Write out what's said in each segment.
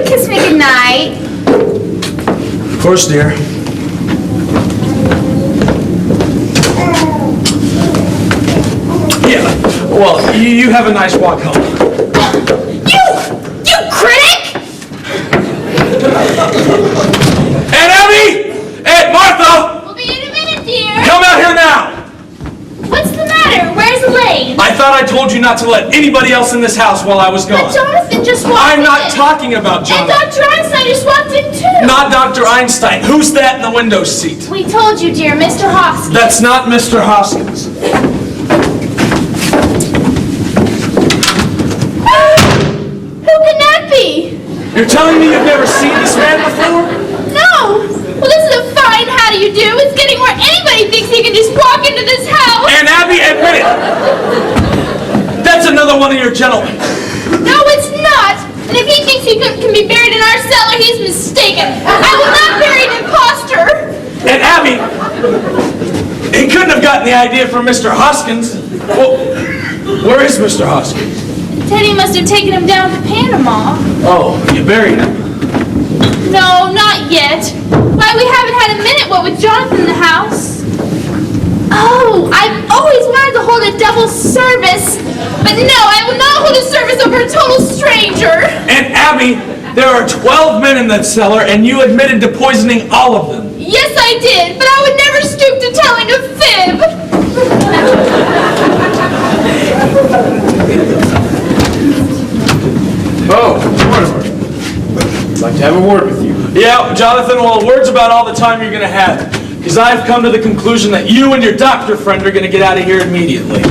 kiss me goodnight? Of course, dear. Yeah, well, you have a nice walk home. You critic! Aunt Abby! Aunt Martha! We'll be in a minute, dear. Come out here now! What's the matter? Where's Elaine? I thought I told you not to let anybody else in this house while I was gone. But Jonathan just walked in. I'm not talking about And Jonathan. Dr. Einstein just walked in, too. Not Dr. Einstein. Who's that in the window seat? We told you, dear, Mr. Hoskins. That's not Mr. Hoskins. Who can that be? You're telling me you've never seen this man before? No. Well, this is a fine how do you do. It's getting where anybody thinks he can just walk into this house. Aunt Abby, admit it. That's another one of your gentlemen. No, it's not. And if he thinks he can be buried in our cellar, he's mistaken. I will not bury an imposter. Aunt Abby, he couldn't have gotten the idea from Mr. Hoskins. Well, where is Mr. Hoskins? Teddy must have taken him down to Panama. Oh, you buried him. No, not yet. Why, we haven't had a minute, what with Jonathan in the house. Oh, I've always wanted to hold a double service. But no, I will not hold a service over a total stranger. Aunt Abby, there are 12 men in that cellar, and you admitted to poisoning all of them. Yes, I did, but I would never stoop to telling a fib. Oh, Mortimer. I'd like to have a word with you. Yeah, Jonathan, well, a word's about all the time you're going to have. Because I've come to the conclusion that you and your doctor friend are going to get out of here immediately.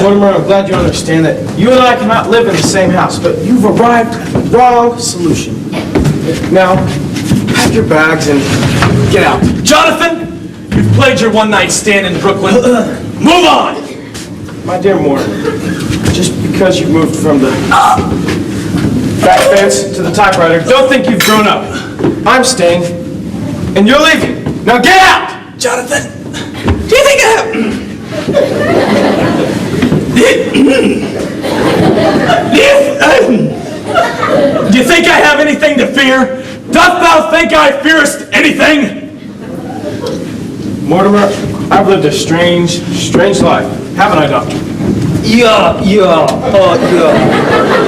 Mortimer, I'm glad you understand that you and I cannot live in the same house, but you've arrived at the wrong solution. Now, pack your bags and get out. Jonathan, you've played your one-night stand in Brooklyn. Move on! My dear Mortimer, just because you moved from the back fence to the typewriter, don't think you've grown up. I'm staying, and you're leaving. Now get out! Jonathan, do you think I have... Do you think I have anything to fear? Dost thou think I fearest anything? Mortimer, I've lived a strange life, haven't I, Doctor? Yeah.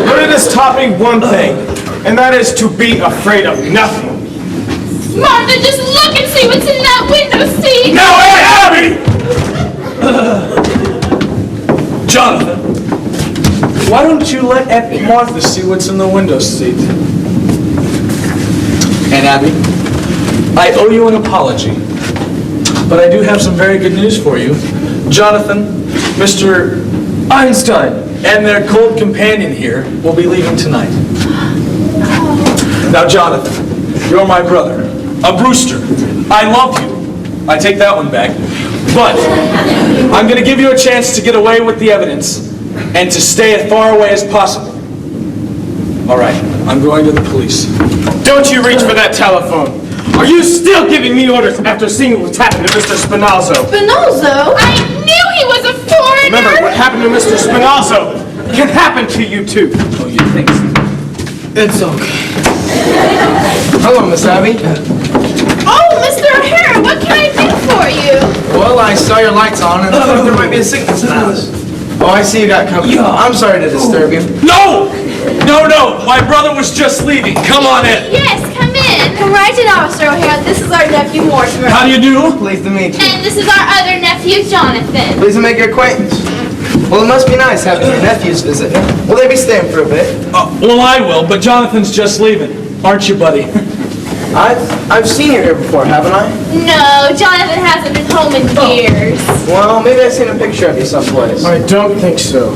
But it has taught me one thing, and that is to be afraid of nothing. Martha, just look and see what's in that window seat. Now, Aunt Abby! Jonathan, why don't you let Aunt Martha see what's in the window seat? Aunt Abby, I owe you an apology, but I do have some very good news for you. Jonathan, Mr. Einstein, and their cold companion here will be leaving tonight. Now, Jonathan, you're my brother, a Brewster. I love you. I take that one back. But I'm going to give you a chance to get away with the evidence and to stay as far away as possible. All right, I'm going to the police. Don't you reach for that telephone. Are you still giving me orders after seeing what's happened to Mr. Spinazzo? Spinozzo? I knew he was a foreigner! Remember, what happened to Mr. Spinazzo can happen to you too. Oh, you think so? It's okay. Hello, Miss Abby. Oh, Mr. O'Hara, what can I do for you? Well, I saw your lights on and I thought there might be a sickness in the house. Oh, I see you got company. I'm sorry to disturb you. No! My brother was just leaving. Come on in. Yes, come in. Come right in, Officer O'Hara. This is our nephew, Mortimer. How do you do? Pleased to meet you. And this is our other nephew, Jonathan. Pleased to make your acquaintance. Well, it must be nice having your nephews visit. Will they be staying for a bit? Well, I will, but Jonathan's just leaving. Aren't you, buddy? I've seen you here before, haven't I? No, Jonathan hasn't been home in years. Well, maybe I've seen a picture of you someplace. I don't think so.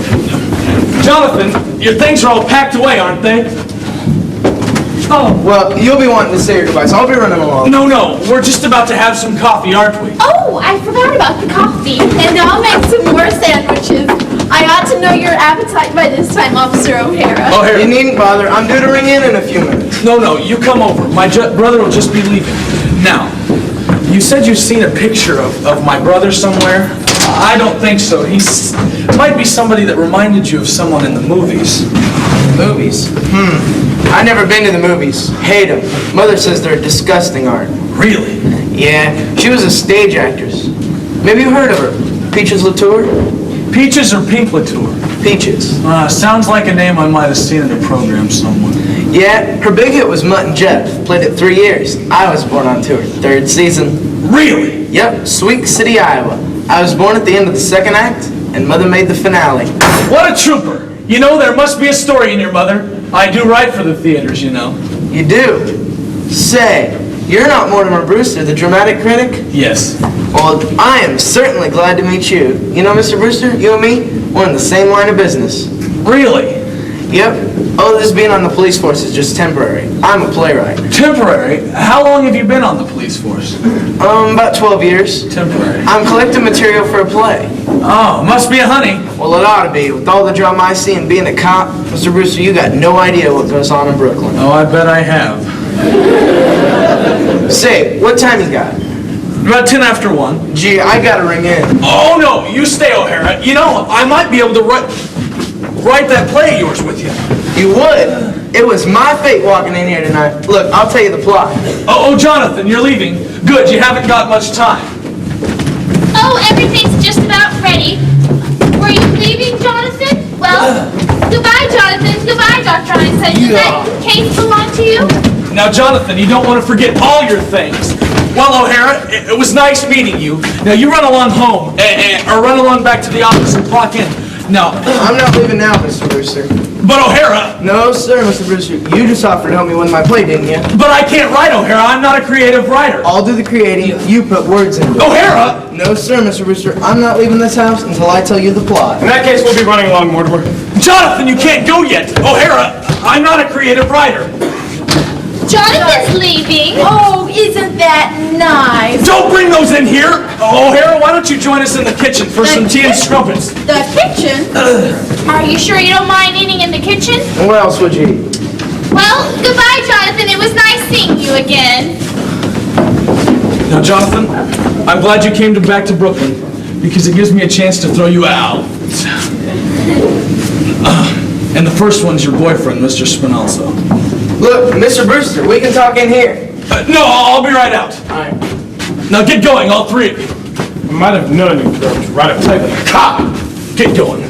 Jonathan, your things are all packed away, aren't they? Oh. Well, you'll be wanting to say your goodbyes. I'll be running along. No, we're just about to have some coffee, aren't we? Oh, I forgot about the coffee. And I'll make some more sandwiches. I ought to know your appetite by this time, Officer O'Hara. Oh, here. You needn't bother. I'm due to ring in a few minutes. No, you come over. My brother will just be leaving. Now, you said you've seen a picture of my brother somewhere? I don't think so. Might be somebody that reminded you of someone in the movies. Movies? I never been to the movies. Hate them. Mother says they're disgusting art. Really? Yeah, she was a stage actress. Maybe you heard of her. Peaches Latour? Peaches or Pink Latour? Peaches. Sounds like a name I might have seen in a program somewhere. Yeah, her big hit was Mutt and Jeff. Played it 3 years. I was born on tour. 3rd season. Really? Yep, Sweet City, Iowa. I was born at the end of the 2nd act, and Mother made the finale. What a trooper! You know, there must be a story in your mother. I do write for the theaters, you know. You do? Say, you're not Mortimer Brewster, the dramatic critic? Yes. Well, I am certainly glad to meet you. You know, Mr. Brewster, you and me, we're in the same line of business. Really? Yep. Oh, this being on the police force is just temporary. I'm a playwright. Temporary? How long have you been on the police force? About 12 years. Temporary. I'm collecting material for a play. Oh, must be a honey. Well, it ought to be. With all the drama I see and being a cop, Mr. Brewster, you got no idea what goes on in Brooklyn. Oh, I bet I have. Say, what time you got? About 10 after 1. Gee, I gotta ring in. Oh, no, you stay, O'Hara. You know, I might be able to write that play of yours with you. You would? It was my fate walking in here tonight. Look, I'll tell you the plot. Oh, Jonathan, you're leaving. Good, you haven't got much time. Oh, everything's just about ready. Were you leaving, Jonathan? Well, goodbye, Jonathan. Goodbye, Dr. Einstein. Does that case belong to you? Now, Jonathan, you don't want to forget all your things. Well, O'Hara, it was nice meeting you. Now, you run along home, or run along back to the office and clock in. No. I'm not leaving now, Mr. Brewster. But O'Hara... No, sir, Mr. Brewster. You just offered to help me with my play, didn't you? But I can't write, O'Hara. I'm not a creative writer. I'll do the creating. You put words in it. O'Hara! No, sir, Mr. Brewster. I'm not leaving this house until I tell you the plot. In that case, we'll be running along, Mortimer. Jonathan, you can't go yet. O'Hara, I'm not a creative writer. Jonathan's leaving. Oh, isn't that nice? Don't bring those in here. O'Hara, why don't you join us in the kitchen for some tea and scrumpets? The kitchen? Are you sure you don't mind eating in the kitchen? What else would you eat? Well, goodbye, Jonathan. It was nice seeing you again. Now, Jonathan, I'm glad you came back to Brooklyn because it gives me a chance to throw you out. And the first one's your boyfriend, Mr. Spinalzo. Look, Mr. Brewster, we can talk in here. No, I'll be right out. All right. Now get going, all three of you. I might have known you'd go to write a play with a cop. Get going.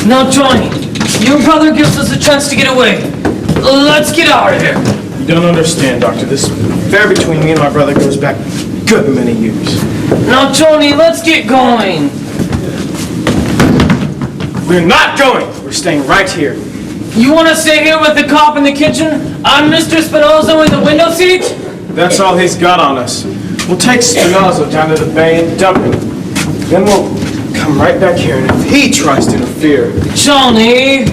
Now, Johnny, your brother gives us a chance to get away. Let's get out of here. You don't understand, Doctor. This affair between me and my brother goes back a good many years. Now, Johnny, let's get going. We're not going. We're staying right here. You want to stay here with the cop in the kitchen? I'm Mr. Spinozzo in the window seat? That's all he's got on us. We'll take Spinozzo down to the bay and dump him. Then we'll come right back here, and if he tries to interfere... Johnny!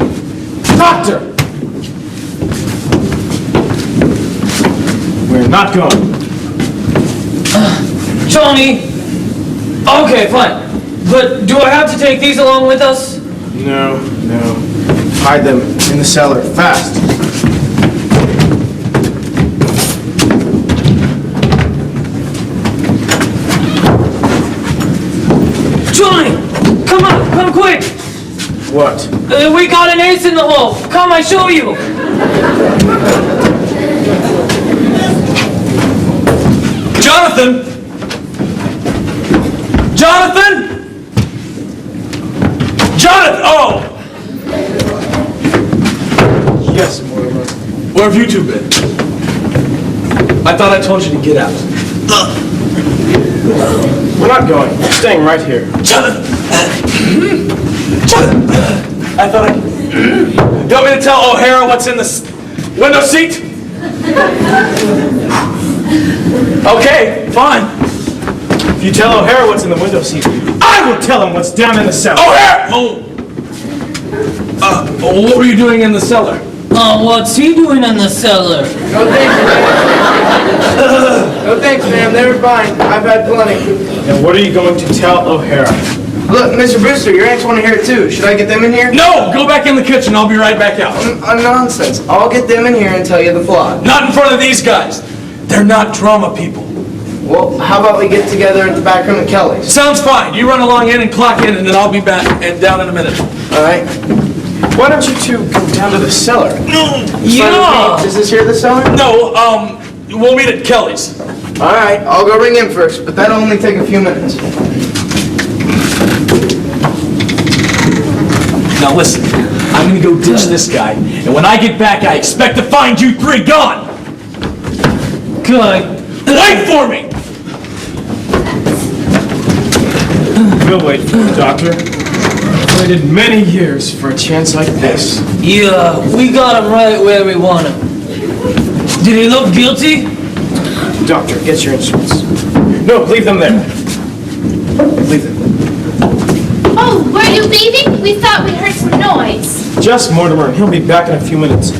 Doctor! We're not going. Johnny! Okay, fine. But do I have to take these along with us? No. Hide them in the cellar, fast. Johnny! Come on, come quick! What? We got an ace in the hole. Come, I show you. Jonathan! Jonathan! Jonathan! Oh! Yes, Mortimer. Where have you two been? I thought I told you to get out. We're not going. We're staying right here. Jonathan! Jonathan! I thought I... You want me to tell O'Hara what's in the window seat? Okay, fine. If you tell O'Hara what's in the window seat, I will tell him what's down in the cellar. O'Hara! What were you doing in the cellar? What's he doing in the cellar? No thanks, ma'am. No thanks, ma'am. Never mind. I've had plenty. And what are you going to tell O'Hara? Look, Mr. Brewster, your aunts want to hear it too. Should I get them in here? No! Go back in the kitchen. I'll be right back out. Nonsense. I'll get them in here and tell you the plot. Not in front of these guys. They're not drama people. Well, how about we get together at the back room at Kelly's? Sounds fine. You run along in and clock in, and then I'll be back and down in a minute. All right. Why don't you two go down to the cellar? Yeah! Is this here the cellar? No, we'll meet at Kelly's. All right, I'll go ring in first, but that'll only take a few minutes. Now listen, I'm gonna go ditch this guy, and when I get back, I expect to find you three gone. Good. Wait for me! We'll wait for you, Doctor. I've waited many years for a chance like this. Yeah, we got him right where we want him. Did he look guilty? Doctor, get your instruments. No, leave them there. Leave them. Oh, were you leaving? We thought we heard some noise. Just Mortimer, and he'll be back in a few minutes.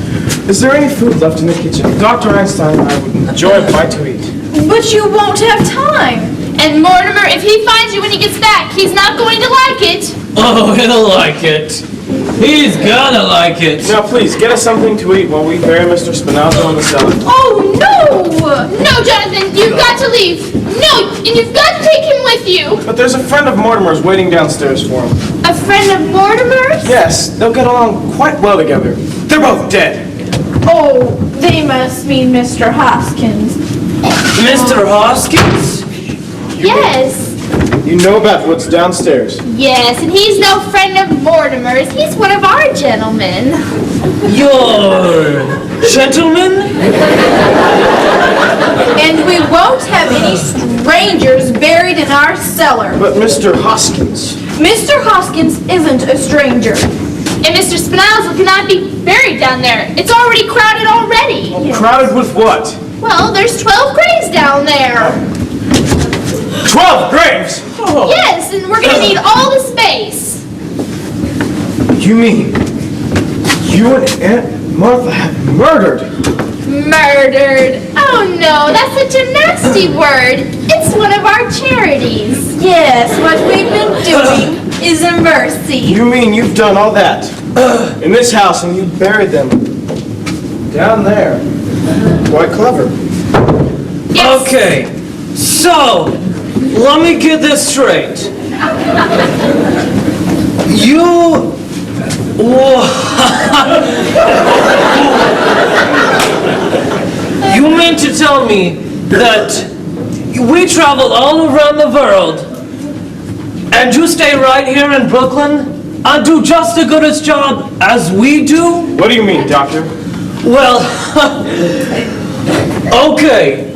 Is there any food left in the kitchen? Dr. Einstein, I would enjoy a bite to eat. But you won't have time. And Mortimer, if he finds you when he gets back, he's not going to like it. Oh, he'll like it. He's gonna like it. Now, please, get us something to eat while we bury Mr. Spinazzo in the cellar. Oh, no! No, Jonathan, you've got to leave. No, and you've got to take him with you. But there's a friend of Mortimer's waiting downstairs for him. A friend of Mortimer's? Yes, they'll get along quite well together. They're both dead. Oh, they must mean Mr. Hoskins. Mr. Hoskins? Yes. You know about what's downstairs. Yes, and he's no friend of Mortimer's. He's one of our gentlemen. Your gentleman? And we won't have any strangers buried in our cellar. But Mr. Hoskins. Mr. Hoskins isn't a stranger. And Mr. Spinazzo cannot be buried down there. It's already crowded already. Crowded with what? Well, there's 12 graves down there. 12 graves! Yes, and we're going to need all the space. You mean you and Aunt Martha have murdered? Murdered. Oh no, that's such a nasty word. It's one of our charities. Yes, what we've been doing is a mercy. You mean you've done all that in this house and you buried them down there? Quite clever. Yes. Okay, so, let me get this straight. You... You mean to tell me that we travel all around the world and you stay right here in Brooklyn and do just as good a job as we do? What do you mean, Doctor? Well, okay.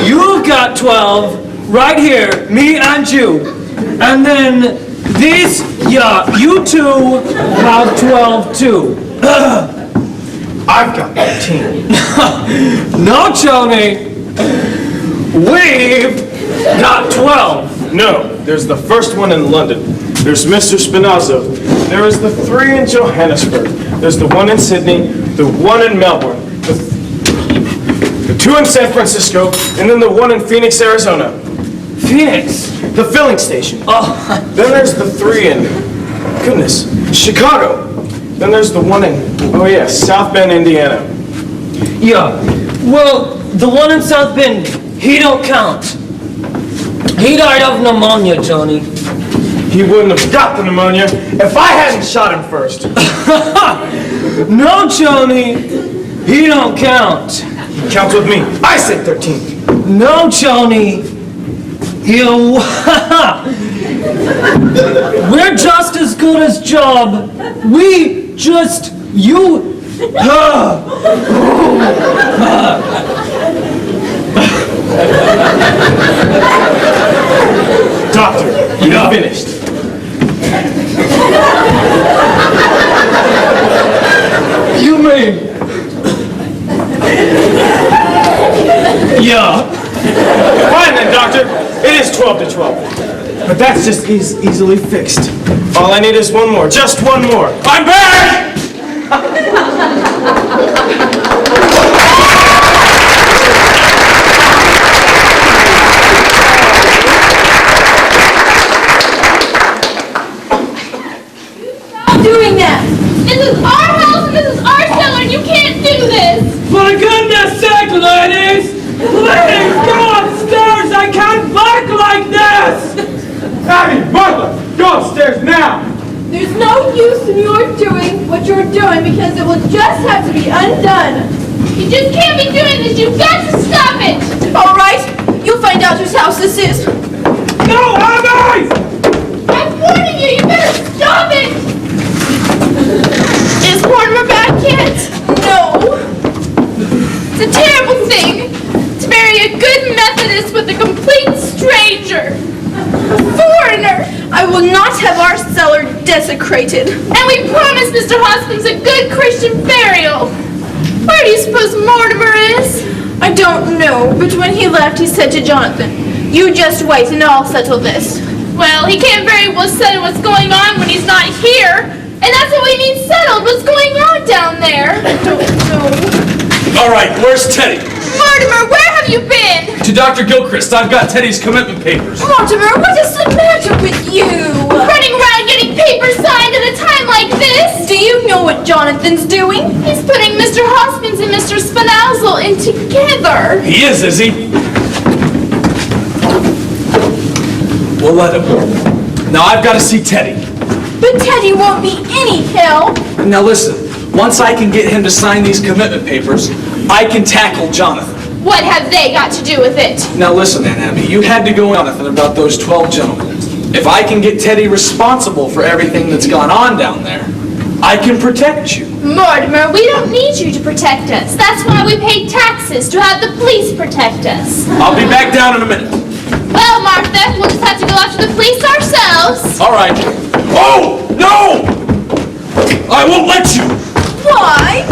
You've got 12 right here, me and you. And then these, yeah, you two have 12 too. I've got 13. No, Tony. We've got 12. No, there's the first one in London. There's Mr. Spinazzo. There is the 3 in Johannesburg. There's the 1 in Sydney, the 1 in Melbourne, the 2 in San Francisco, and then the 1 in Phoenix, Arizona. Phoenix. The filling station. Oh, Then there's the 3 in, goodness, Chicago. Then there's the 1 in, oh yeah, South Bend, Indiana. yeah. Well, the one in South Bend, he don't count. He died of pneumonia, Tony. He wouldn't have got the pneumonia if I hadn't shot him first. No, Tony. He don't count. Count with me. I said 13. No, Tony. You. We're just as good as job. We just. You. Doctor, you're finished. You mean? Yeah. Fine then, Doctor. It is 12 to 12. But that's just easily fixed. All I need is one more. Just one more. I'm back! Doing that. This is our house and this is our cellar and you can't do this. For goodness sake, ladies! Please, go upstairs! I can't bark like this! Abby, Martha, go upstairs now! There's no use in your doing what you're doing because it will just have to be undone. You just can't be doing this. You've got to stop it. All right, you'll find out whose house this is. No, Abby! I'm warning you. You better stop it. Is Mortimer back yet? No. It's a terrible thing to marry a good Methodist with a complete stranger. A foreigner. I will not have our cellar desecrated. And we promised Mr. Hoskins a good Christian burial. Where do you suppose Mortimer is? I don't know, but when he left, he said to Jonathan, "You just wait and I'll settle this." Well, he can't very well settle what's going on when he's not here. And that's what we need settled. What's going on down there? I don't know. All right, where's Teddy? Mortimer, where have you been? To Dr. Gilchrist. I've got Teddy's commitment papers. Mortimer, what is the matter with you? Running around getting papers signed at a time like this? Do you know what Jonathan's doing? He's putting Mr. Hoskins and Mr. Spinazel in together. He is he? We'll let him. Now I've got to see Teddy. But Teddy won't be any help. Now listen, once I can get him to sign these commitment papers, I can tackle Jonathan. What have they got to do with it? Now listen, Aunt Abby, you had to go Jonathan about those 12 gentlemen. If I can get Teddy responsible for everything that's gone on down there, I can protect you. Mortimer, we don't need you to protect us. That's why we pay taxes, to have the police protect us. I'll be back down in a minute. Well, Martha, we'll just have to go after the police ourselves. All right. Oh, no! I won't let you. Why?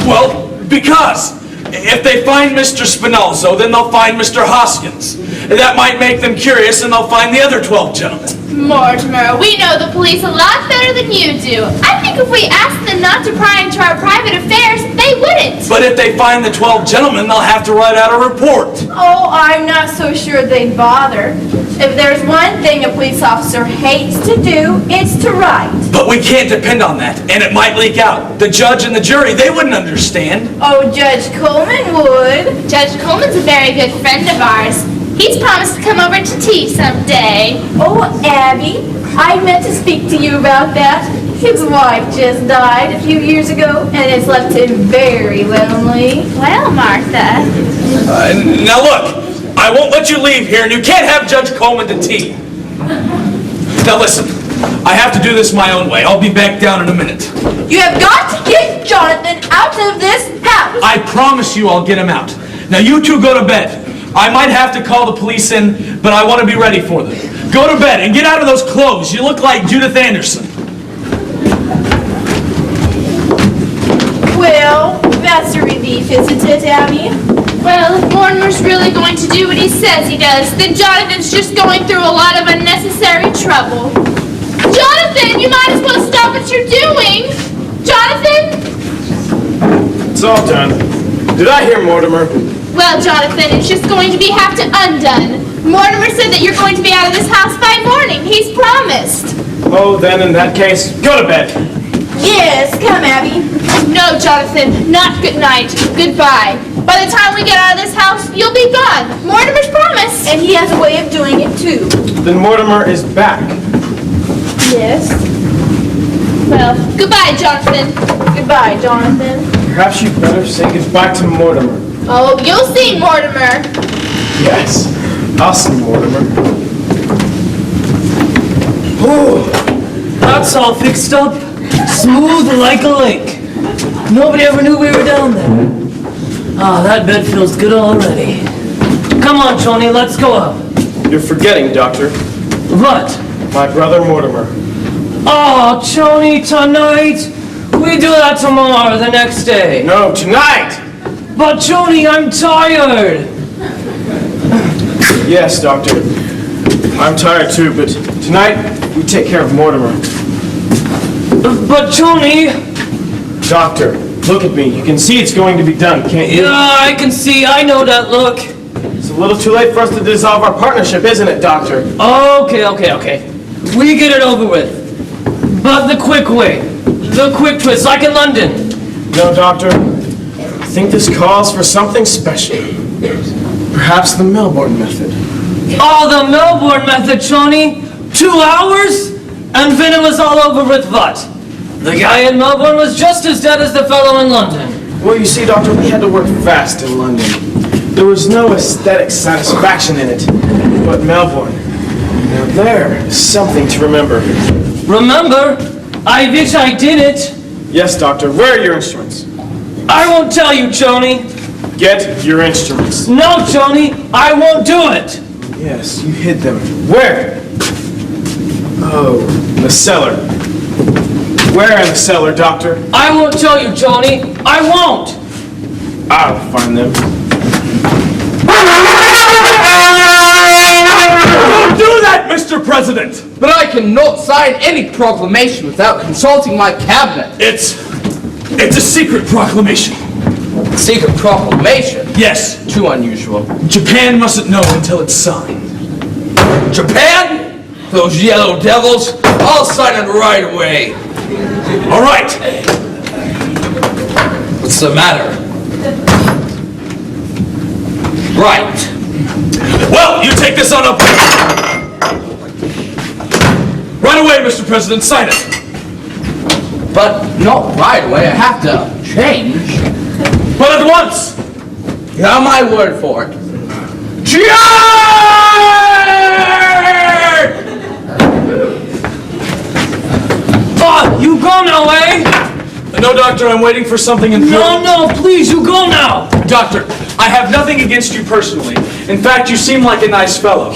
Well, because if they find Mr. Spinalzo, then they'll find Mr. Hoskins. That might make them curious, and they'll find the other 12 gentlemen. Mortimer, we know the police a lot better than you do. I think if we asked them not to pry into our private affairs, they wouldn't. But if they find the 12 gentlemen, they'll have to write out a report. Oh, I'm not so sure they'd bother. If there's one thing a police officer hates to do, it's to write. But we can't depend on that, and it might leak out. The judge and the jury, they wouldn't understand. Oh, Judge Coleman would. Judge Coleman's a very good friend of ours. He's promised to come over to tea someday. Oh, Abby, I meant to speak to you about that. His wife just died a few years ago, and it's left him very lonely. Well, Martha. Now look, I won't let you leave here, and you can't have Judge Coleman to tea. Now listen, I have to do this my own way. I'll be back down in a minute. You have got to get Jonathan out of this house. I promise you I'll get him out. Now you two go to bed. I might have to call the police in, but I want to be ready for them. Go to bed and get out of those clothes. You look like Judith Anderson. Well, that's a relief, isn't it, Abby? Well, if Mortimer's really going to do what he says he does, then Jonathan's just going through a lot of unnecessary trouble. Jonathan, you might as well stop what you're doing. Jonathan? It's all done. Did I hear Mortimer? Well, Jonathan, it's just going to be have to undone. Mortimer said that you're going to be out of this house by morning. He's promised. Oh, then in that case, go to bed. Yes, come, Abby. No, Jonathan, not good night. Goodbye. By the time we get out of this house, you'll be gone. Mortimer's promised. And he has a way of doing it, too. Then Mortimer is back. Yes. Well, goodbye, Jonathan. Goodbye, Jonathan. Perhaps you'd better say goodbye to Mortimer. Oh, you'll see, Mortimer. Yes, I'll see Mortimer. Oh, That's all fixed up. Smooth like a lake. Nobody ever knew we were down there. Ah, that bed feels good already. Come on, Johnny, let's go up. you're forgetting, Doctor. What? My brother Mortimer. Oh, Johnny, tonight? We do that tomorrow, the next day. No, tonight! But Johnny, I'm tired. Yes, Doctor. I'm tired too, but tonight we take care of Mortimer. But Johnny... Doctor, look at me. You can see it's going to be done, can't you? Yeah, I can see. I know that look. It's a little too late for us to dissolve our partnership, isn't it, Doctor? Okay. We get it over with. But the quick way. The quick twist, like in London. No, Doctor. I think this calls for something special. Perhaps the Melbourne method. Oh, the Melbourne method, Shawnee. 2 hours? And Venom was all over with what? The guy in Melbourne was just as dead as the fellow in London. Well, you see, Doctor, we had to work fast in London. There was no aesthetic satisfaction in it. But Melbourne, now there's something to remember. Remember? I wish I did it. Yes, Doctor, where are your instruments? I won't tell you, Choney. Get your instruments. No, Choney, I won't do it. Yes, you hid them. Where? Oh, in the cellar. Where in the cellar, Doctor? I won't tell you, Choney. I won't. I'll find them. Don't do that, Mr. President! But I cannot sign any proclamation without consulting my cabinet. It's a secret proclamation. Secret proclamation? Yes, Too unusual. Japan mustn't know until it's signed. Japan? Those yellow devils? I'll sign it right away. All right. What's the matter? Right. Well, you take this on up. Right away, Mr. President, sign it. But not right away. I have to change. But at once. You have my word for it. Oh, you go now, eh? No, Doctor, I'm waiting for something important. No, please, you go now. Doctor, I have nothing against you personally. In fact, you seem like a nice fellow.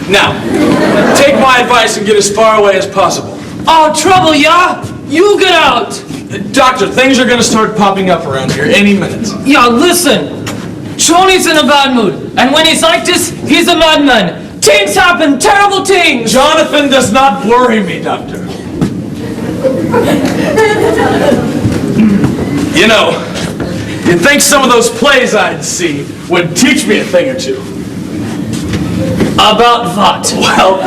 Now, take my advice and get as far away as possible. Oh, trouble, yeah? You get out. Doctor, things are gonna start popping up around here any minute. Yeah, listen. Choney's in a bad mood, and when he's like this, he's a madman. Things happen, terrible things. Jonathan does not worry me, Doctor. You know, you'd think some of those plays I'd see would teach me a thing or two. About what? Well,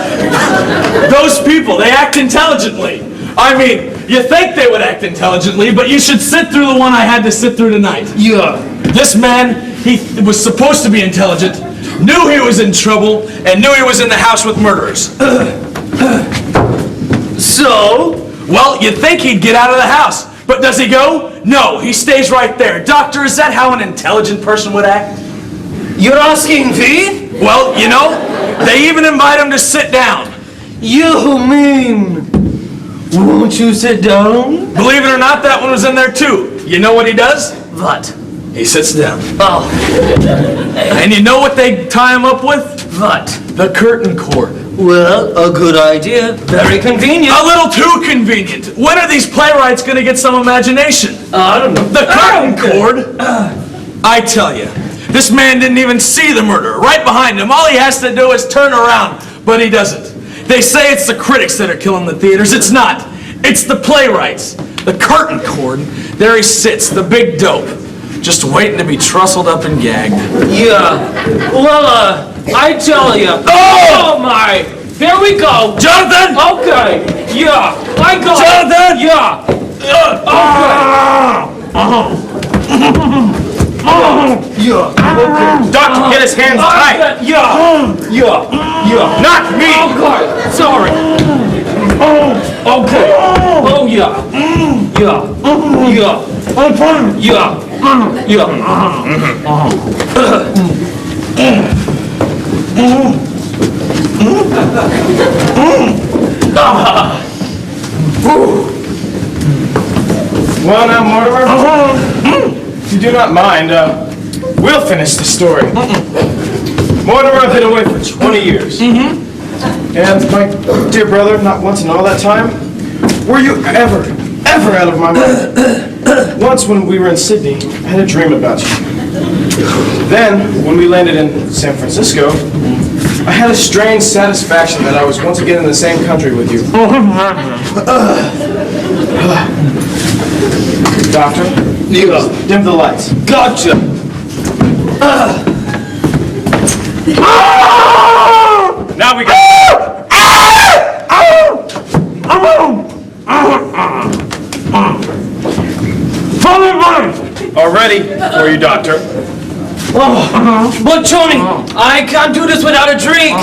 those people, they act intelligently. I mean, you think they would act intelligently, but you should sit through the one I had to sit through tonight. Yeah. This man, he was supposed to be intelligent, knew he was in trouble, and knew he was in the house with murderers. So? Well, you'd think he'd get out of the house, but does he go? No, he stays right there. Doctor, is that how an intelligent person would act? You're asking me? Well, you know, they even invite him to sit down. You mean, won't you sit down? Believe it or not, that one was in there too. You know what he does? What? He sits down. Oh, And you know what they tie him up with? what? The curtain cord. Well, a good idea. Very convenient. A little too convenient. When are these playwrights going to get some imagination? I don't know. The curtain cord? I tell you, this man didn't even see the murderer. Right behind him. All he has to do is turn around, but he doesn't. They say it's the critics that are killing the theaters. It's not. It's the playwrights. The curtain cord. There he sits, the big dope, just waiting to be trustled up and gagged. Yeah. Well, I tell you. Oh my! Here we go. Jonathan! Okay. Yeah. I go. Jonathan! Yeah. Yeah. Okay. Doctor, get his hands tight. Yeah. Yeah. Yeah. Not me. Okay. Sorry. Okay. Oh yeah. Yeah. Yeah. Yeah. Yeah. Well now, Mortimer, if you do not mind, we'll finish the story. Mortimer, I've been away for 20 years. And my dear brother, not once in all that time, were you ever out of my mind. Once when we were in Sydney, I had a dream about you. Then, when we landed in San Francisco, I had a strange satisfaction that I was once again in the same country with you. Doctor, dim the lights. Gotcha. Now we go. All ready for you, Doctor. But Tony, I can't do this without a drink.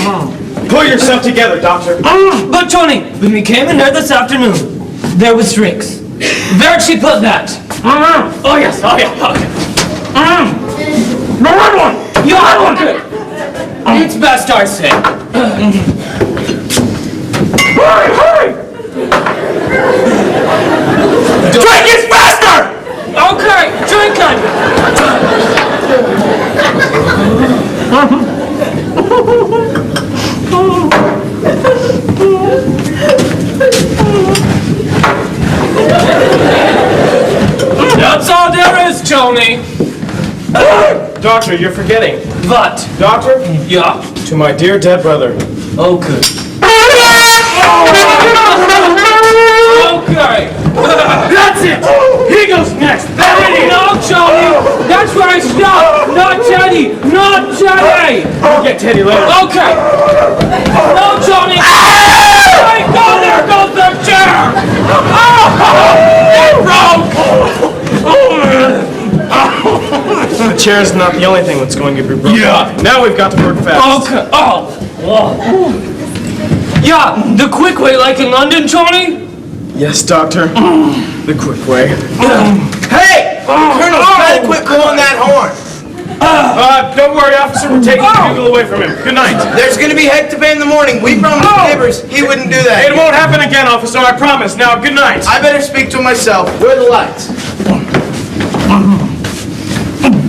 Pull yourself together, Doctor. But Tony, when we came in here this afternoon, there was drinks. Where'd she put that? Oh yes, okay. The red one! You had one! It's best I say. Hurry! Drink it faster! Okay, drink it! That's all there is, Tony. Doctor, you're forgetting. What? Doctor, Yeah. to my dear dead brother. Okay. Okay. That's it. He goes next. No, Tony. That's where I stop. Not Teddy. Not Teddy. I'll get Teddy later. Okay. No, Tony. Hey, go, there goes the chair. It broke. The chair's not the only thing that's going to be broken. Yeah. Now we've got to work fast. Okay. Oh. Yeah, the quick way, like in London, Tony? Yes, Doctor. The quick way. Hey! Colonel, try to quit blowing that horn. Don't worry, officer. We're taking the bugle away from him. Good night. There's gonna be heck to pay in the morning. We promised the neighbors he wouldn't do that. It won't happen again, officer. I promise. Now, good night. I better speak to him myself. Where are the lights?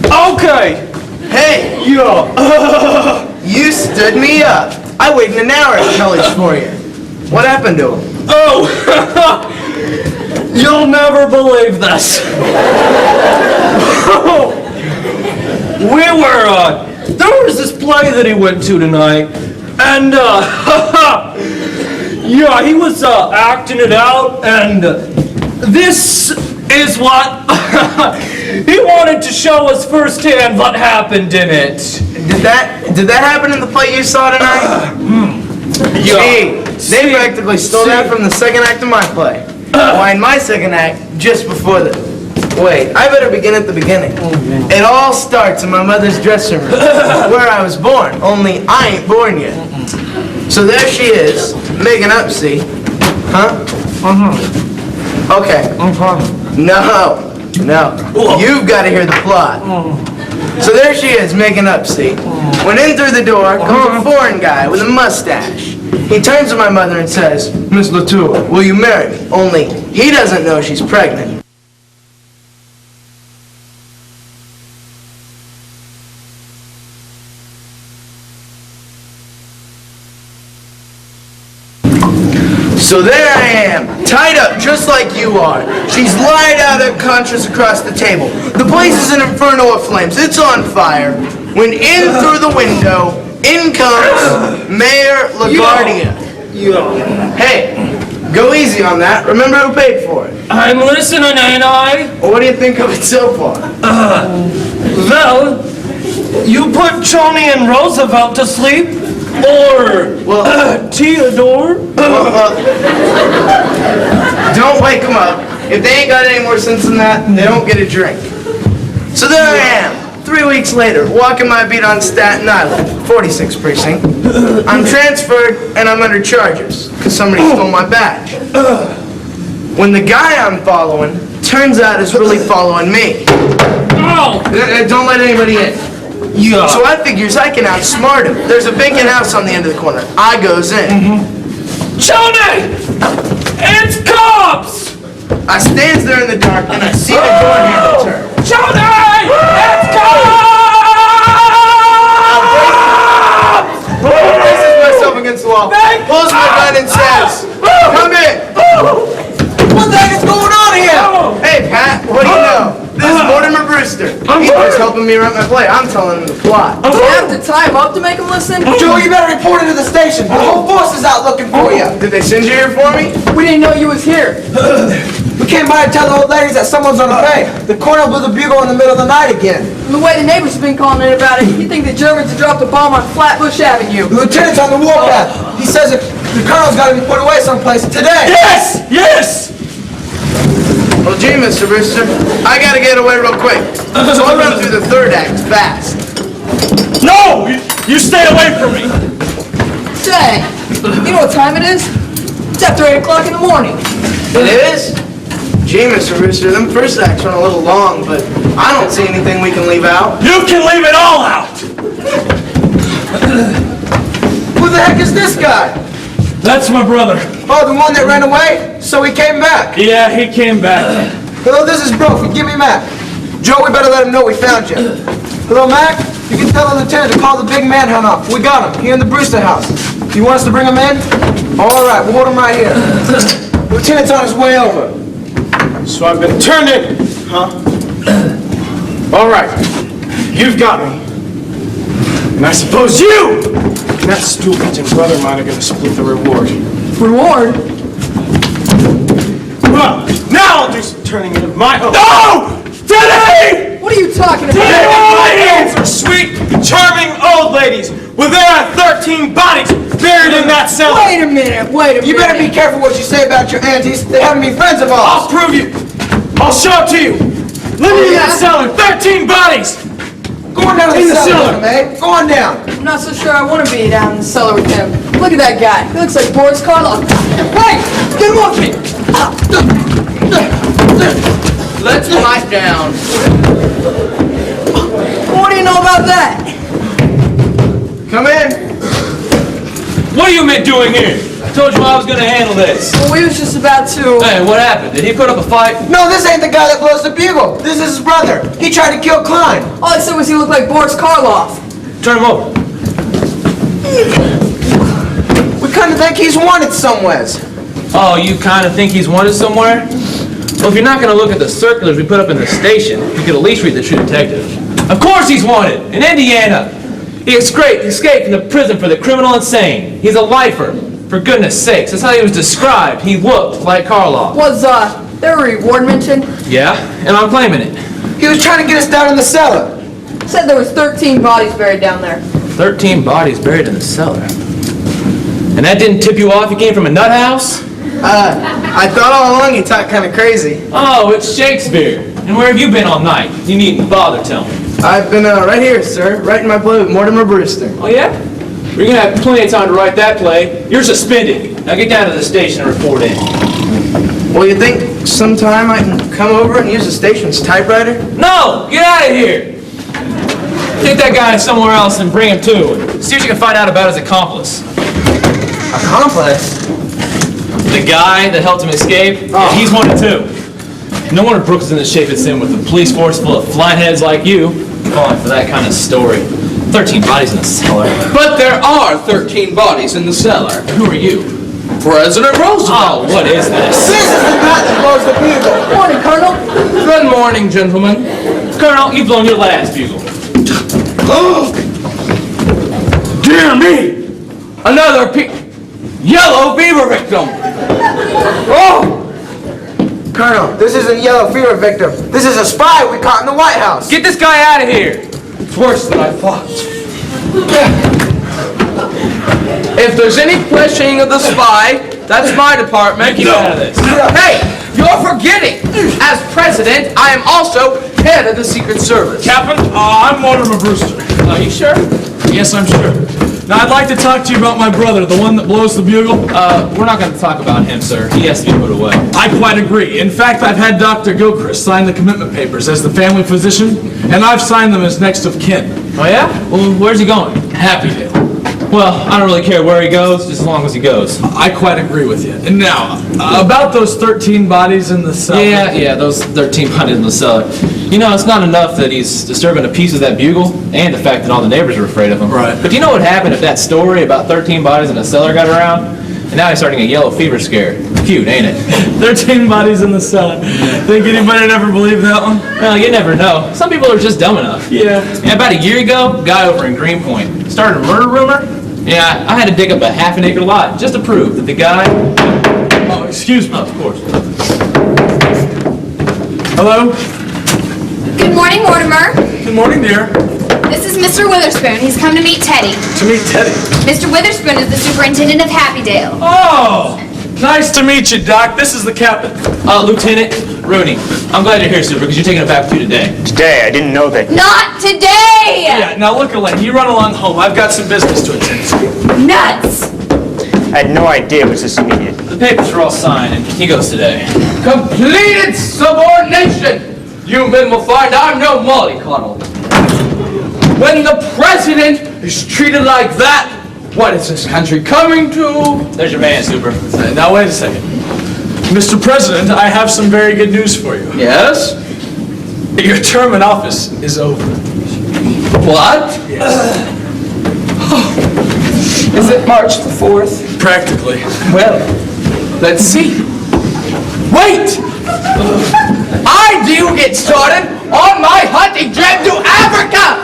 Okay. Hey! You stood me up. I waited an hour at college for you. What happened to him? Oh, you'll never believe this. There was this play that he went to tonight, and, yeah, he was, acting it out, and this is what he wanted to show us firsthand what happened in it. Did that happen in the play you saw tonight? Gee, they practically stole that from the second act of my play. Why, in my second act, just before the... Wait, I better begin at the beginning. It all starts in my mother's dressing room, where I was born, only I ain't born yet. So there she is, making up, see? Huh? Okay. No, you've got to hear the plot. So there she is, making up, see? When in through the door comes a foreign guy with a mustache. He turns to my mother and says, "Miss Latour, will you marry me?" Only he doesn't know she's pregnant. So there I am, tied up just like you are. She's lied out unconscious across the table. The place is an inferno of flames. It's on fire. When in through the window, in comes Mayor LaGuardia. Hey, go easy on that. Remember who paid for it. I'm listening, ain't I? Well, what do you think of it so far? Well, you put Tony and Roosevelt to sleep? Or, Theodore? Don't wake them up. If they ain't got any more sense than that, they don't get a drink. So there I am, 3 weeks later, walking my beat on Staten Island, 46th precinct. I'm transferred and I'm under charges, because somebody stole my badge. When the guy I'm following, turns out is really following me. Oh! Don't let anybody in. Yeah. So I figures I can outsmart him. There's a vacant house on the end of the corner. I goes in. Tony! It's cops! I stands there in the dark and I see the door handle turn. Tony! It's cops! I braces myself against the wall, pulls my gun and says, "Come in." What the heck is going on here? Hey, Pat, what do you know? This is Mortimer Brewster. He's just helping me write my play. I'm telling him the plot. Do you have to tie him up to make him listen? Joe, you better report it to the station. The whole force is out looking for you. Did they send you here for me? We didn't know you was here. We came by to tell the old ladies that someone's on the bay. The colonel blew the bugle in the middle of the night again. The way the neighbors have been calling in about it, you think the Germans have dropped a bomb on Flatbush Avenue. The lieutenant's on the warpath. He says that the colonel's got to be put away someplace today. Yes! Yes! Well, gee, Mr. Brewster, I gotta get away real quick. So I'll run through the third act fast. No! You stay away from me! Say, you know what time it is? It's after 8 o'clock in the morning. It is? Gee, Mr. Brewster, them first acts run a little long, but I don't see anything we can leave out. You can leave it all out! Who the heck is this guy? That's my brother. Oh, the one that ran away? So he came back. Yeah, he came back. Hello, this is Brophy. Give me Mac. Joe, we better let him know we found you. Hello, Mac. You can tell the lieutenant to call the big manhunt off. We got him, here in the Brewster house. You want us to bring him in? All right, we'll hold him right here. Lieutenant's on his way over. So I've been turned in, huh? All right, you've got me. And I suppose you and that stool-pigeon brother of mine are gonna split the reward. Reward? Well, now I'll do some turning in of my own. No! Teddy! What are you talking about? My hands are sweet, charming old ladies. Well, there are 13 bodies buried in that cellar. Wait a minute, wait a minute. You better be careful what you say about your aunties. They haven't been friends of I'll ours. prove you. I'll show it to you. Living in that cellar, 13 bodies. Go on down to In the the cellar, cellar. man. Go on down. I'm not so sure I want to be down in the cellar with him. Look at that guy. He looks like Boris Karloff. Hey, get him off me. Let's pipe down. What do you know about that? Come in. What are you men doing here? I told you I was gonna handle this. Well, we was just about to... Hey, what happened? Did he put up a fight? No, this ain't the guy that blows the bugle. This is his brother. He tried to kill Klein. All I said was he looked like Boris Karloff. Turn him over. We kind of think he's wanted somewheres. Oh, you kind of think he's wanted somewhere? Well, if you're not gonna look at the circulars we put up in the station, you could at least read the True Detective. Of course he's wanted! In Indiana! He escaped from the prison for the criminal insane. He's a lifer. For goodness sakes, that's how he was described. He looked like Karloff. Was, there a reward mentioned? Yeah, and I'm claiming it. He was trying to get us down in the cellar. Said there was 13 bodies buried down there. 13 bodies buried in the cellar. And that didn't tip you off you came from a nut house? I thought all along you talked kind of crazy. Oh, it's Shakespeare. And where have you been all night? You needn't bother telling me. I've been right here, sir, writing my play with Mortimer Brewster. Oh, yeah? You're gonna have plenty of time to write that play. You're suspended. Now get down to the station and report in. Well, you think sometime I can come over and use the station's typewriter? No! Get out of here! Take that guy somewhere else and bring him to. See what you can find out about his accomplice. Accomplice? The guy that helped him escape? Oh. Yeah, he's wanted too. No wonder Brooks is in the shape it's in with a police force full of flatheads like you falling for that kind of story. 13 bodies in the cellar. But there are 13 bodies in the cellar. Who are you? President Roosevelt. Oh, what is this? This is the guy that blows the bugle. Morning, Colonel. Good morning, gentlemen. Colonel, you've blown your last bugle. Dear me! Another yellow fever victim. Oh! Colonel, this isn't a yellow fever victim. This is a spy we caught in the White House. Get this guy out of here! It's worse than I thought. If there's any questioning of the spy, that's my department. Keep out of this. Hey, you're forgetting. As president, I am also head of the Secret Service. Captain, I'm Mortimer Brewster. Are you sure? Yes, I'm sure. Now, I'd like to talk to you about my brother, the one that blows the bugle. We're not going to talk about him, sir. He has to be put away. I quite agree. In fact, I've had Dr. Gilchrist sign the commitment papers as the family physician, and I've signed them as next of kin. Oh, yeah? Well, where's he going? Happydale. Well, I don't really care where he goes, just as long as he goes. I quite agree with you. And now, about those 13 bodies in the cellar. Yeah, those 13 bodies in the cellar. You know, it's not enough that he's disturbing a piece of that bugle, and the fact that all the neighbors are afraid of him. Right. But do you know what happened if that story about 13 bodies in a cellar got around? And now he's starting a yellow fever scare. Cute, ain't it? 13 bodies in the cellar. Think anybody'd ever believe that one? Well, you never know. Some people are just dumb enough. Yeah. About a year ago, a guy over in Greenpoint started a murder rumor. Yeah, I had to dig up a half-an-acre lot just to prove that the guy... Oh, excuse me. Oh, of course. Hello? Good morning, Mortimer. Good morning, dear. This is Mr. Witherspoon. He's come to meet Teddy. To meet Teddy. Mr. Witherspoon is the superintendent of Happydale. Oh! Nice to meet you, Doc. This is the captain. Lieutenant Rooney, I'm glad you're here, Super, because you're taking it back to today. Today, I didn't know that. Not today! Yeah, now look, Elaine, you run along home. I've got some business to attend to. Nuts! I had no idea it was this immediate. The papers are all signed, and he goes today. Completed subordination! You men will find I'm no mollycoddle. When the president is treated like that, what is this country coming to? There's your man, Super. Now, wait a second. Mr. President, I have some very good news for you. Yes? Your term in office is over. What? Yes. Is it March the 4th? Practically. Well, let's see. Wait! I do get started on my hunting trip to Africa!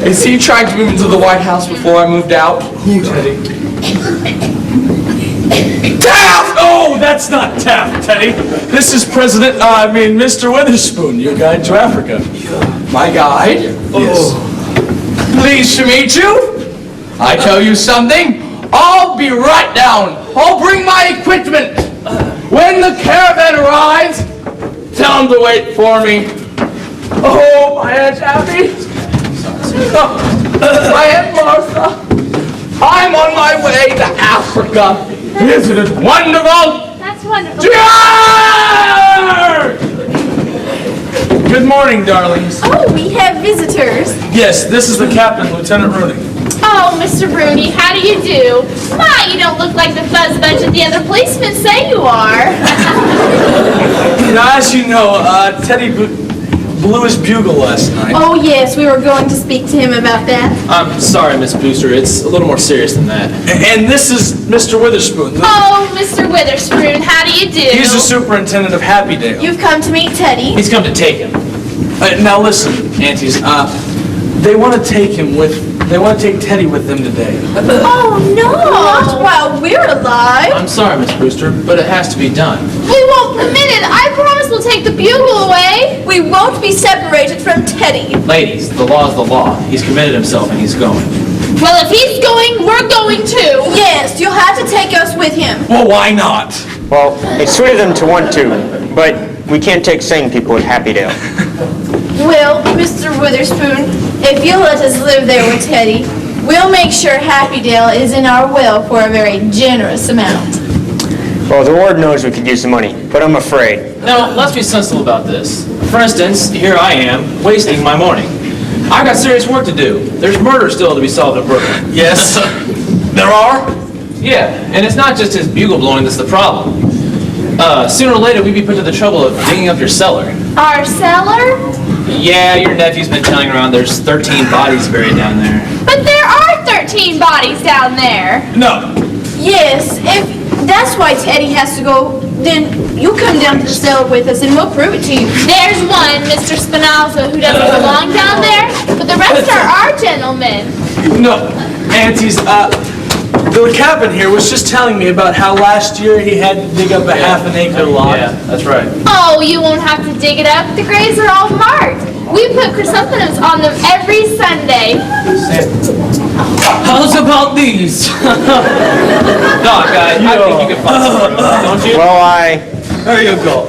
Is he trying to move into the White House before I moved out? Who, Teddy? Taft! Oh, that's not Taft, Teddy. This is Mr. Witherspoon, your guide to Africa. My guide? Yes. Pleased to meet you. I tell you something, I'll be right down. I'll bring my equipment. When the caravan arrives, tell them to wait for me. Oh, my Aunt Abby. My Aunt Martha. I'm on my way to Africa. Isn't it wonderful? That's wonderful. Cheers! Good morning, darlings. Oh, we have visitors. Yes, this is the captain, Lieutenant Rooney. Oh, Mr. Rooney, how do you do? My, you don't look like the fuzz bunch that the other policemen say you are. Now, as you know, Teddy blew his bugle last night. Oh, yes, we were going to speak to him about that. I'm sorry, Miss Brewster. It's a little more serious than that. And this is Mr. Witherspoon. Oh, Mr. Witherspoon, how do you do? He's the superintendent of Happydale. You've come to meet Teddy. He's come to take him. Now listen, aunties. They want to take Teddy with them today. Oh, no! Not while we're alive. I'm sorry, Miss Brewster, but it has to be done. We won't permit it. I promise we'll take the bugle away. We won't be separated from Teddy. Ladies, the law is the law. He's committed himself and he's going. Well, if he's going, we're going too. Yes, you'll have to take us with him. Well, why not? Well, it suited them to want to, but we can't take sane people at Happydale. Well, Mr. Witherspoon, if you'll let us live there with Teddy, we'll make sure Happydale is in our will for a very generous amount. Well, the ward knows we could use the money, but I'm afraid. Now, let's be sensible about this. For instance, here I am, wasting my morning. I've got serious work to do. There's murder still to be solved in Brooklyn. Yes, there are. Yeah, and it's not just his bugle blowing that's the problem. Sooner or later, we'd be put to the trouble of digging up your cellar. Our cellar? Yeah, your nephew's been telling around there's 13 bodies buried down there. But there are 13 bodies down there. No. Yes, if that's why Teddy has to go, then you come down to the cellar with us and we'll prove it to you. There's one, Mr. Spinazza, who doesn't belong down there, but the rest are our gentlemen. No, aunties, the captain here was just telling me about how last year he had to dig up a half an acre lot. Yeah, that's right. Oh, you won't have to dig it up. The graves are all marked. We put chrysanthemums on them every Sunday. How's about these? Doc, I think you can find some, don't you? Well, There you go.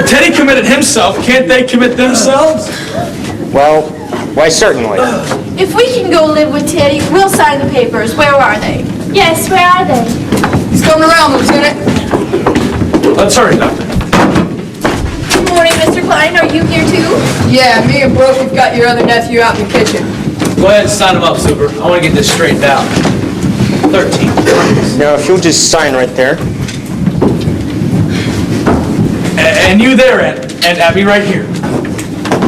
Teddy committed himself. Can't they commit themselves? well, why certainly. If we can go live with Teddy, we'll sign the papers. Where are they? Yes, where are they? He's coming around, Lieutenant. Let's hurry, Doctor. Good morning, Mr. Klein. Are you here too? Yeah, me and Brooke have got your other nephew out in the kitchen. Go ahead and sign him up, Super. I want to get this straightened out. 13. Now, if you'll just sign right there. And you there, and Abby right here.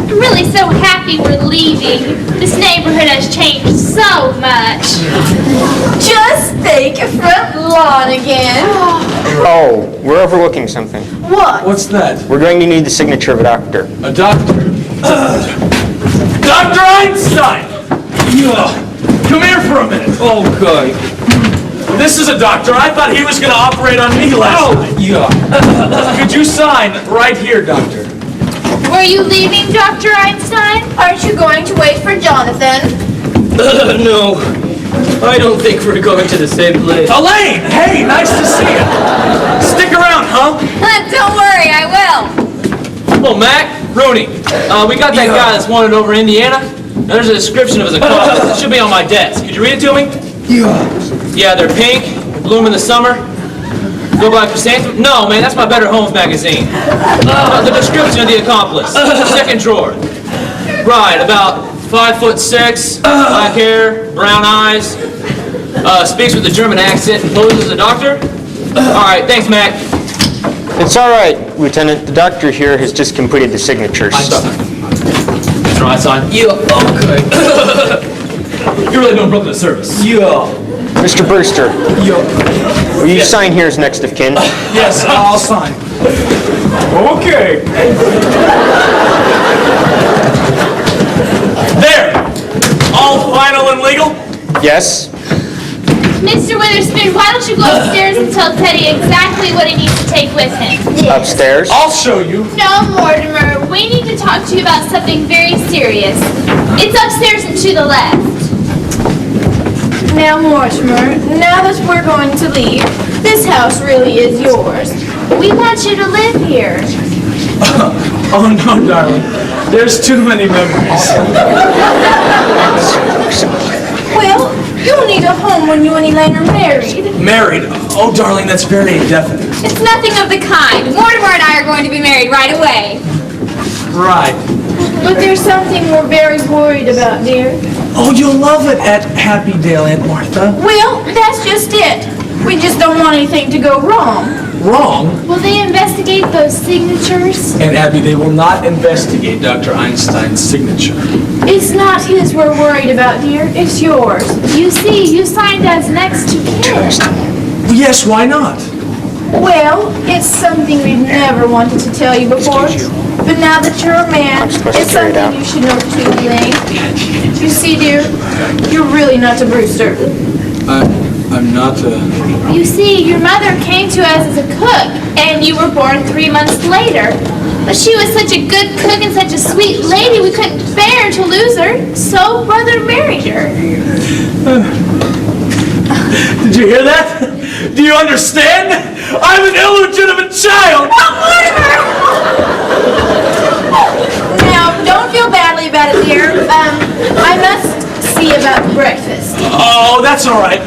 I'm really so happy we're leaving. This neighborhood has changed so much. Just think, a front lawn again. Oh, we're overlooking something. What? What's that? We're going to need the signature of a doctor. A doctor. Dr. Einstein! Come here for a minute. Oh, good. This is a doctor. I thought he was going to operate on me last night. Yeah. Could you sign right here, doctor? Were you leaving, Dr. Einstein? Aren't you going to wait for Jonathan? No, I don't think we're going to the same place. Elaine! Hey, nice to see you. Stick around, huh? Don't worry, I will. Oh, Mac, Rooney, we got that guy that's wanted over in Indiana. Now, there's a description of his accomplice. It should be on my desk. Could you read it to me? Yeah, they're pink, bloom in the summer. Go by chrysanthemum? No, man, that's my Better Homes magazine. The description of the accomplice. Second drawer. Right, about 5'6", black hair, brown eyes, speaks with a German accent and poses as a doctor. All right, thanks, Mac. It's all right, Lieutenant. The doctor here has just completed the signatures. Mr. Einstein? Yeah, okay. You're really doing Brooklyn a service. Yeah. Mr. Brewster, will you sign here as next of kin? Yes, I'll sign. Okay. There! All final and legal? Yes? Mr. Witherspoon, why don't you go upstairs and tell Teddy exactly what he needs to take with him? Upstairs? I'll show you. No, Mortimer, we need to talk to you about something very serious. It's upstairs and to the left. Now, Mortimer, now that we're going to leave, this house really is yours. We want you to live here. Oh, no, darling. There's too many memories. Well, you'll need a home when you and Elaine are married. Married? Oh, darling, that's very indefinite. It's nothing of the kind. Mortimer and I are going to be married right away. Right. But there's something we're very worried about, dear. Oh, you'll love it at Happydale, Aunt Martha. Well, that's just it. We just don't want anything to go wrong. Wrong? Will they investigate those signatures? And Abby, they will not investigate Dr. Einstein's signature. It's not his we're worried about, dear. It's yours. You see, you signed as next to kin. Yes, why not? Well, it's something we've never wanted to tell you before. But now that you're a man, it's something you should know too, Elaine. You see, dear, you're really not a Brewster. I'm not You see, your mother came to us as a cook, and you were born 3 months later. But she was such a good cook and such a sweet lady, we couldn't bear to lose her, so Brother married her. Did you hear that? Do you understand? I'm an illegitimate child! Now, don't feel badly about it, dear. I must see about breakfast. Oh, that's all right.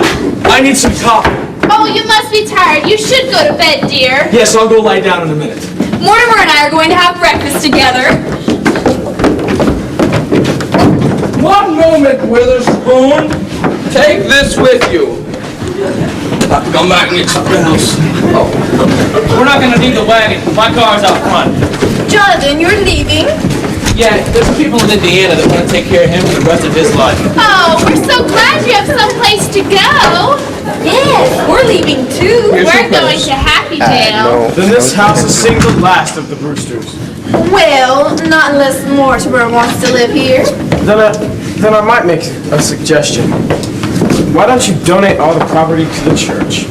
I need some coffee. Oh, you must be tired. You should go to bed, dear. Yes, I'll go lie down in a minute. Mortimer and I are going to have breakfast together. One moment, Witherspoon. Take this with you. Come back and get something else. We're not going to need the wagon. My car's out front. Jonathan, you're leaving? Yeah, there's some people in Indiana that want to take care of him for the rest of his life. Oh, we're so glad you have someplace to go. Yes, we're leaving too. We're going to Happydale. Then this house is seeing the last of the Brewsters. Well, not unless Mortimer wants to live here. Then I might make a suggestion. Why don't you donate all the property to the church?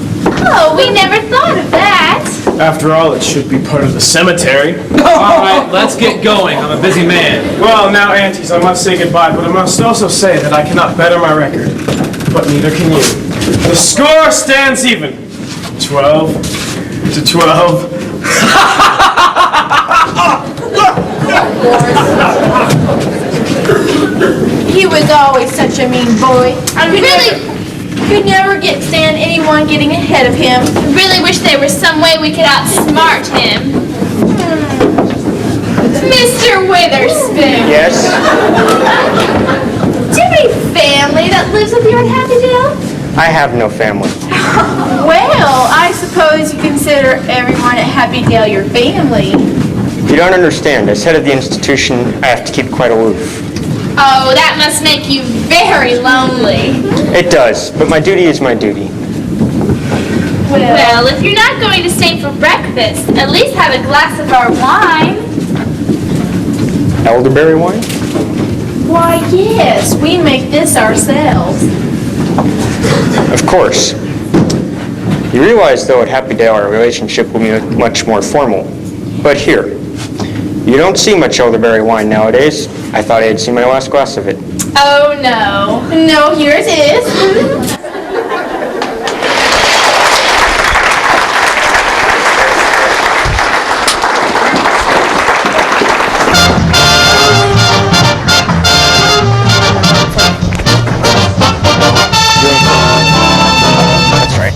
Oh, we never thought of that. After all, it should be part of the cemetery. All right, let's get going. I'm a busy man. Well, now, aunties, I must say goodbye, but I must also say that I cannot better my record. But neither can you. The score stands even. 12 to 12. He was always such a mean boy. I could never stand anyone getting ahead of him. Really wish there was some way we could outsmart him. Mr. Witherspoon. Yes? Do you have any family that lives up here in Happydale? I have no family. Well, I suppose you consider everyone at Happydale your family. You don't understand. As head of the institution, I have to keep quite aloof. Oh, that must make you very lonely. It does, but my duty is my duty. Well, if you're not going to stay for breakfast, at least have a glass of our wine. Elderberry wine? Why, yes, we make this ourselves. Of course. You realize, though, at Happydale our relationship will be much more formal. But here, You don't see much elderberry wine nowadays. I thought I had seen my last glass of it. Oh, no. No, here it is. That's right.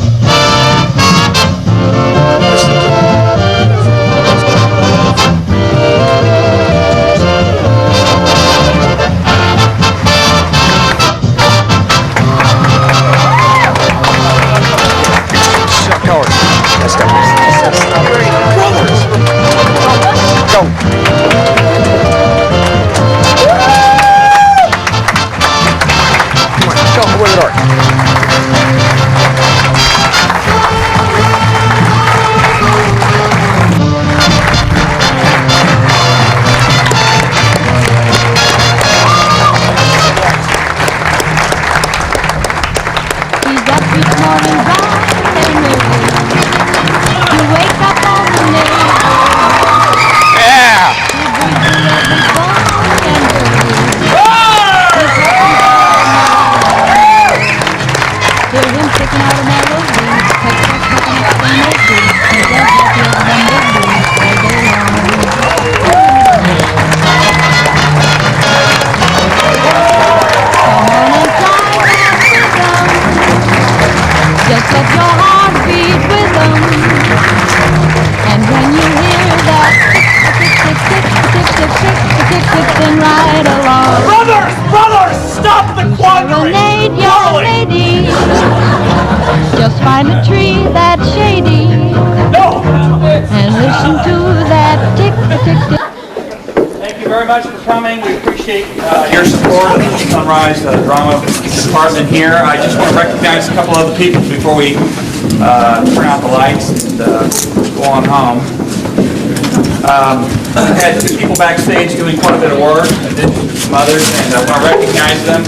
Just find a tree that's shady. No! And listen to that tick, tick, tick. Thank you very much for coming. We appreciate your support of the Sunrise Drama Department here. I just want to recognize a couple other people before we turn out the lights and go on home. I had two people backstage doing quite a bit of work, and did some others, and I want to recognize them.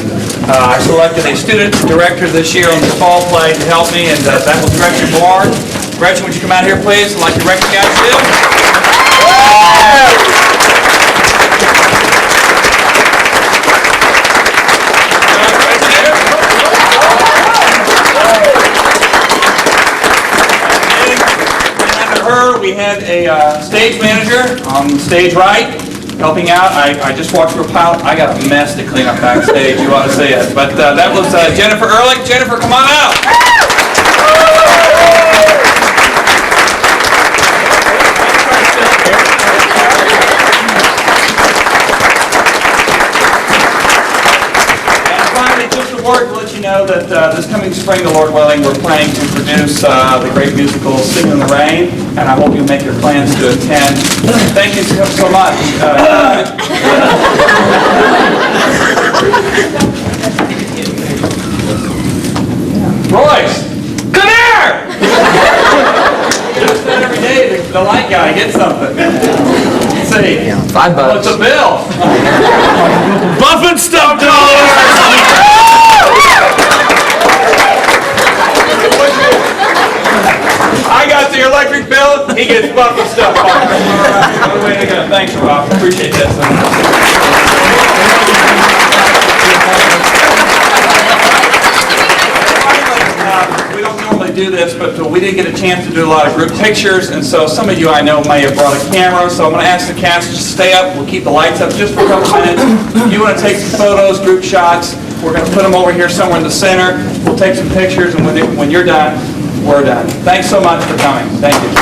I selected a student director this year on the fall play to help me, and that was Gretchen Moore. Gretchen, would you come out here, please? I'd like to recognize you. And after her, we had a stage manager on the stage right, helping out. I just walked through a pile. I got a mess to clean up backstage. You ought to see it. But that was Jennifer Ehrlich. Jennifer, come on out. And finally, just a word to let you know that this coming spring, the Lord willing, we're planning to produce the great musical Sing in the Rain, and I hope you make your plans to attend. Thank you so much. Royce, come here! Just that every day the light guy gets something. Let's see. $5. What's a bill? Buffin stuff dollars! I got the electric bill, he gets Buffin stuff. All right, way to go. Thanks, Rob. Appreciate that so much. We don't normally do this, but we did get a chance to do a lot of group pictures, and so some of you I know may have brought a camera, so I'm going to ask the cast to stay up. We'll keep the lights up just for a couple minutes. If you want to take some photos, group shots, we're going to put them over here somewhere in the center. We'll take some pictures, and when you're done, we're done. Thanks so much for coming. Thank you.